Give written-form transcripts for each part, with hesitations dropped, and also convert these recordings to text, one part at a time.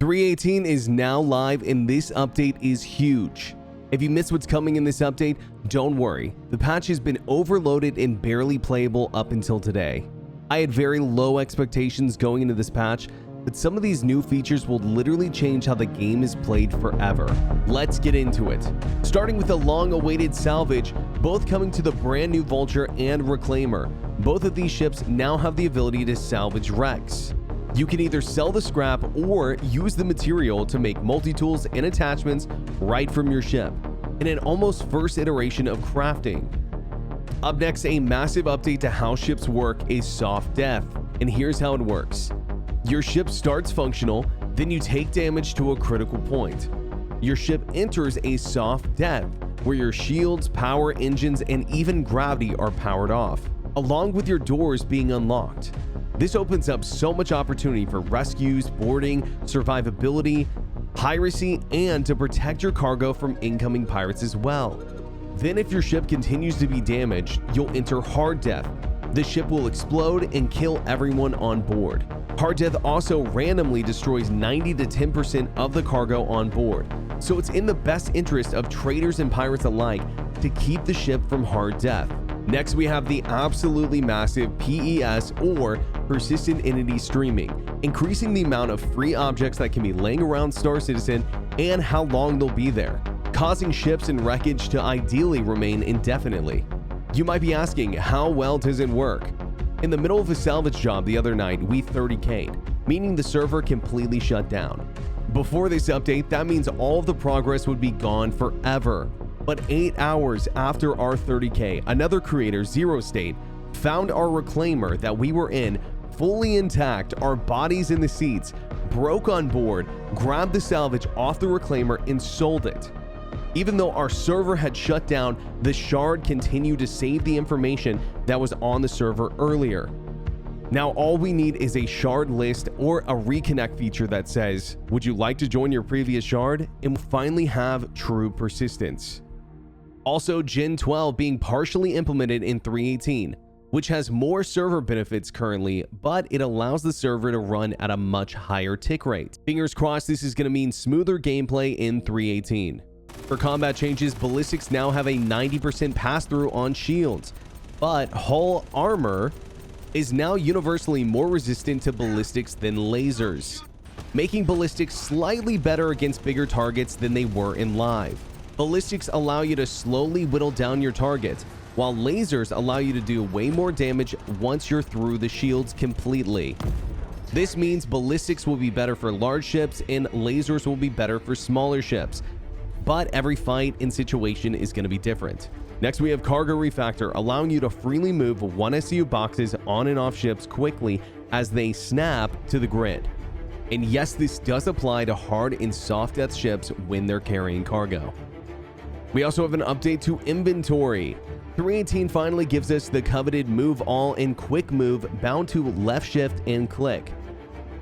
3.18 is now live and this update is huge. If you missed what's coming in this update, don't worry. The patch has been overloaded and barely playable up until today. I had very low expectations going into this patch, but some of these new features will literally change how the game is played forever. Let's get into it. Starting with the long-awaited salvage, both coming to the brand new Vulture and Reclaimer. Both of these ships now have the ability to salvage wrecks. You can either sell the scrap or use the material to make multi-tools and attachments right from your ship, in an almost first iteration of crafting. Up next, a massive update to how ships work is soft death, and here's how it works. Your ship starts functional, then you take damage to a critical point. Your ship enters a soft death, where your shields, power, engines, and even gravity are powered off, along with your doors being unlocked. This opens up so much opportunity for rescues, boarding, survivability, piracy, and to protect your cargo from incoming pirates as well. Then if your ship continues to be damaged, you'll enter hard death. The ship will explode and kill everyone on board. Hard death also randomly destroys 90 to 10% of the cargo on board, so it's in the best interest of traders and pirates alike to keep the ship from hard death. Next, we have the absolutely massive PES, or Persistent Entity Streaming, increasing the amount of free objects that can be laying around Star Citizen and how long they'll be there, causing ships and wreckage to ideally remain indefinitely. You might be asking, how well does it work? In the middle of a salvage job the other night, we 30k'd, meaning the server completely shut down. Before this update, that means all of the progress would be gone forever. But 8 hours after our 30k, another creator, Zero State, found our Reclaimer that we were in fully intact, our bodies in the seats, broke on board, grabbed the salvage off the Reclaimer and sold it. Even though our server had shut down, the shard continued to save the information that was on the server earlier. Now all we need is a shard list or a reconnect feature that says, would you like to join your previous shard? And we'll finally have true persistence. Also, Gen 12 being partially implemented in 3.18, which has more server benefits currently, but it allows the server to run at a much higher tick rate. Fingers crossed this is going to mean smoother gameplay in 3.18. For combat changes, ballistics now have a 90% pass-through on shields, but hull armor is now universally more resistant to ballistics than lasers, making ballistics slightly better against bigger targets than they were in live. Ballistics allow you to slowly whittle down your targets, while lasers allow you to do way more damage once you're through the shields completely. This means ballistics will be better for large ships and lasers will be better for smaller ships, but every fight and situation is going to be different. Next, we have Cargo Refactor, allowing you to freely move 1 SU boxes on and off ships quickly as they snap to the grid. And yes, this does apply to hard and soft death ships when they're carrying cargo. We also have an update to inventory. 3.18 finally gives us the coveted move all and quick move bound to left shift and click.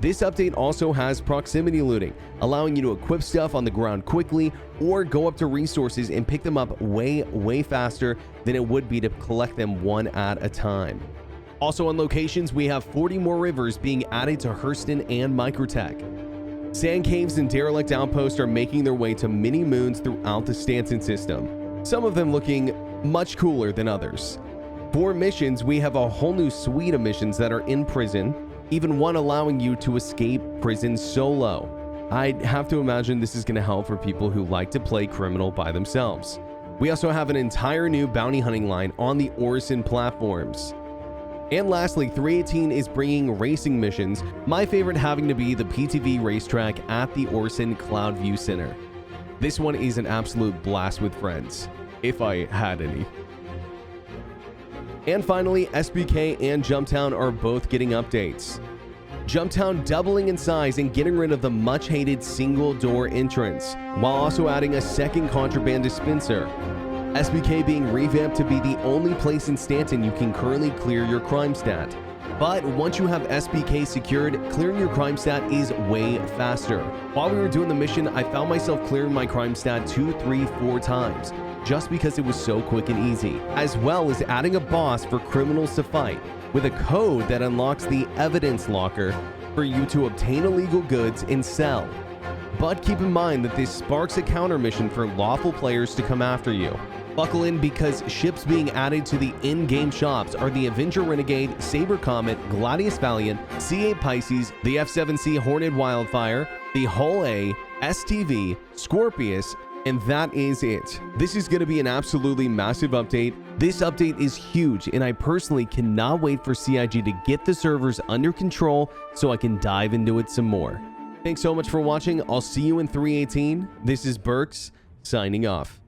This update also has proximity looting, allowing you to equip stuff on the ground quickly or go up to resources and pick them up way faster than it would be to collect them one at a time. Also on locations, we have 40 more rivers being added to Hurston and Microtech. Sand caves and derelict outposts are making their way to many moons throughout the Stanton system, some of them looking much cooler than others. For missions, we have a whole new suite of missions that are in prison, even one allowing you to escape prison solo. I'd have to imagine this is going to help for people who like to play criminal by themselves. We also have an entire new bounty hunting line on the Orison platforms. And lastly, 3.18 is bringing racing missions, my favorite having to be the PTV racetrack at the Orison Cloud View Center. This one is an absolute blast with friends, if I had any. And finally, SBK and Jumptown are both getting updates. Jumptown doubling in size and getting rid of the much hated single door entrance, while also adding a second contraband dispenser. SBK being revamped to be the only place in Stanton you can currently clear your crime stat. But once you have SBK secured, clearing your crime stat is way faster. While we were doing the mission, I found myself clearing my crime stat 2, 3, 4 times, just because it was so quick and easy, as well as adding a boss for criminals to fight, with a code that unlocks the evidence locker for you to obtain illegal goods and sell. but keep in mind that this sparks a counter mission for lawful players to come after you. Buckle in because ships being added to the in-game shops are the Avenger Renegade, Saber Comet, Gladius Valiant, C8 Pisces, the F7C Horned Wildfire, the Hull A, STV, Scorpius, and that is it. This is going to be an absolutely massive update. This update is huge, and I personally cannot wait for CIG to get the servers under control so I can dive into it some more. Thanks so much for watching. I'll see you in 318. This is Berks, signing off.